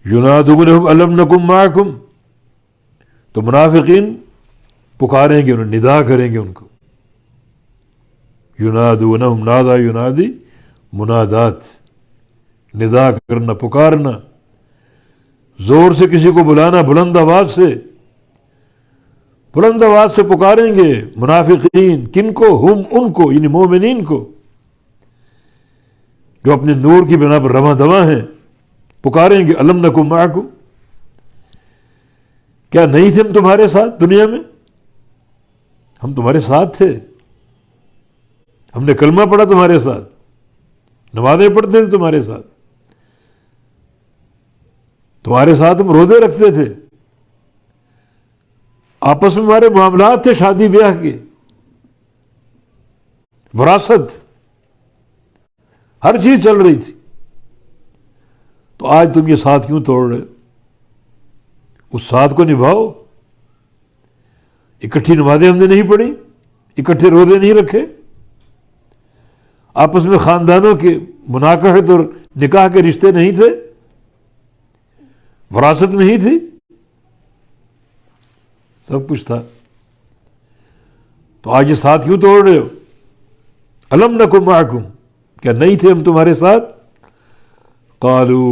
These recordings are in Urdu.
ینادونہم الم نکم معکم، تو منافقین پکاریں گے انہیں، ندا کریں گے ان کو. ینادونہم، نادا ینادی منادات، ندا کرنا، پکارنا، زور سے کسی کو بلانا، بلند آواز سے، بلند آواز سے پکاریں گے منافقین. کن کو؟ ہم، ان کو، یعنی مومنین کو جو اپنے نور کی بنا پر رواں دواں ہیں. پکاریں گے الم نکم معکم، کیا نہیں تھے ہم تمہارے ساتھ دنیا میں؟ ہم تمہارے ساتھ تھے، ہم نے کلمہ پڑھا تمہارے ساتھ، نمازیں پڑھتے تھے تمہارے ساتھ، تمہارے ساتھ ہم روزے رکھتے تھے، آپس میں ہمارے معاملات تھے شادی بیاہ کے، وراثت، ہر چیز چل رہی تھی. تو آج تم یہ ساتھ کیوں توڑ رہے؟ اس ساتھ کو نبھاؤ. اکٹھی نمازیں ہم نے نہیں پڑھی، اکٹھے روزے نہیں رکھے، آپس میں خاندانوں کے مناکحت اور نکاح کے رشتے نہیں تھے، وراثت نہیں تھی، سب کچھ تھا. تو آج یہ ساتھ کیوں توڑ رہے ہو؟ الم نکم معکم، کیا نہیں تھے ہم تمہارے ساتھ؟ قالو،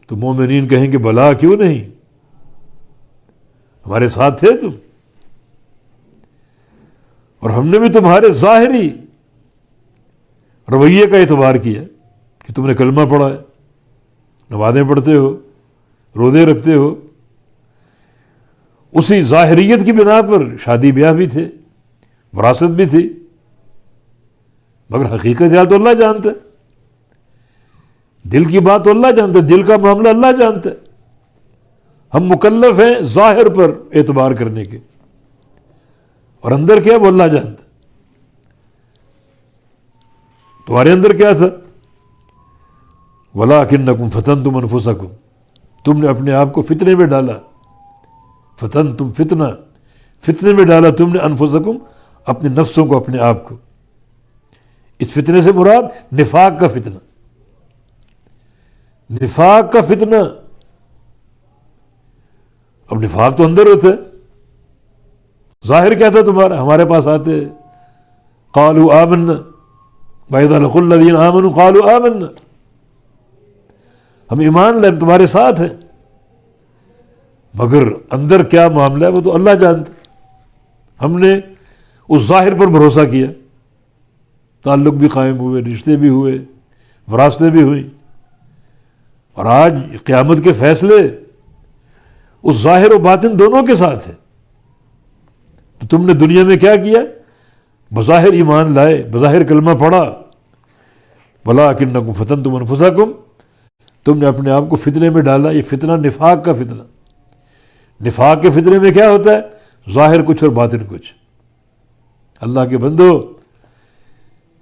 تو مومنین کہیں گے بلا، کیوں نہیں، ہمارے ساتھ تھے تم، اور ہم نے بھی تمہارے ظاہری رویے کا اعتبار کیا کہ تم نے کلمہ پڑھا ہے، نمازیں پڑھتے ہو، روزے رکھتے ہو، اسی ظاہریت کی بنا پر شادی بیاہ بھی تھے، وراثت بھی تھی، مگر حقیقت حال تو اللہ جانتا ہے، دل کی بات تو اللہ جانتا ہے، دل کا معاملہ اللہ جانتا ہے. ہم مکلف ہیں ظاہر پر اعتبار کرنے کے، اور اندر کیا وہ اللہ جانتا ہے. تمہارے اندر کیا تھا؟ وَلَٰكِنَّكُمْ فَتَنْتُمْ أَنفُسَكُمْ، تم نے اپنے آپ کو فتنے میں ڈالا. فتنتم، فتنہ، فتنے میں ڈالا تم نے، انفسکم، اپنے نفسوں کو، اپنے آپ کو. اس فتنے سے مراد نفاق کا فتنہ، نفاق کا فتنہ. اب نفاق تو اندر ہوتا ہے، ظاہر کیا تھا تمہارا؟ ہمارے پاس آتے قالوا آمنا وَإِذَا لَقُوا الَّذِينَ آمَنُوا قَالُوا آمَنَّا، ہم ایمان لائے، تمہارے ساتھ ہیں، مگر اندر کیا معاملہ ہے وہ تو اللہ جانتا. ہم نے اس ظاہر پر بھروسہ کیا، تعلق بھی قائم ہوئے، رشتے بھی ہوئے، وراثتیں بھی ہوئیں، اور آج قیامت کے فیصلے اس ظاہر و باطن دونوں کے ساتھ ہیں. تو تم نے دنیا میں کیا کیا؟ بظاہر ایمان لائے، بظاہر کلمہ پڑھا، وَلَٰكِنَّكُمْ فَتَنْتُمْ أَنفُسَكُمْ، تم نے اپنے آپ کو فتنے میں ڈالا. یہ فتنہ نفاق کا فتنہ. نفاق کے فتنے میں کیا ہوتا ہے؟ ظاہر کچھ اور باطن کچھ. اللہ کے بندو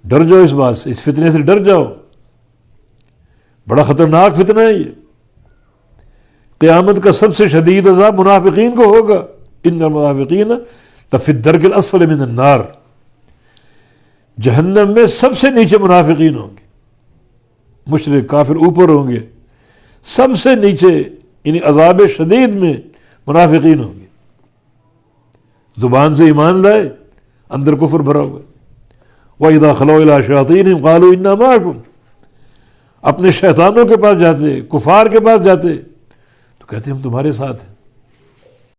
ڈر جاؤ اس بات سے، اس فتنے سے ڈر جاؤ، بڑا خطرناک فتنہ ہے یہ. قیامت کا سب سے شدید عذاب منافقین کو ہوگا. ان المنافقین لفی الدرک الاسفل من النار، جہنم میں سب سے نیچے منافقین ہوں گے. مشرک کافر اوپر ہوں گے، سب سے نیچے یعنی عذاب شدید میں منافقین ہوں گے. زبان سے ایمان لائے، اندر کفر بھرا ہوا. وَإِذَا خَلَوْا إِلَىٰ شَيَاطِينِهِمْ قَالُوا إِنَّا مَعَكُمْ، اپنے شیطانوں کے پاس جاتے، کفار کے پاس جاتے تو کہتے ہم تمہارے ساتھ ہیں.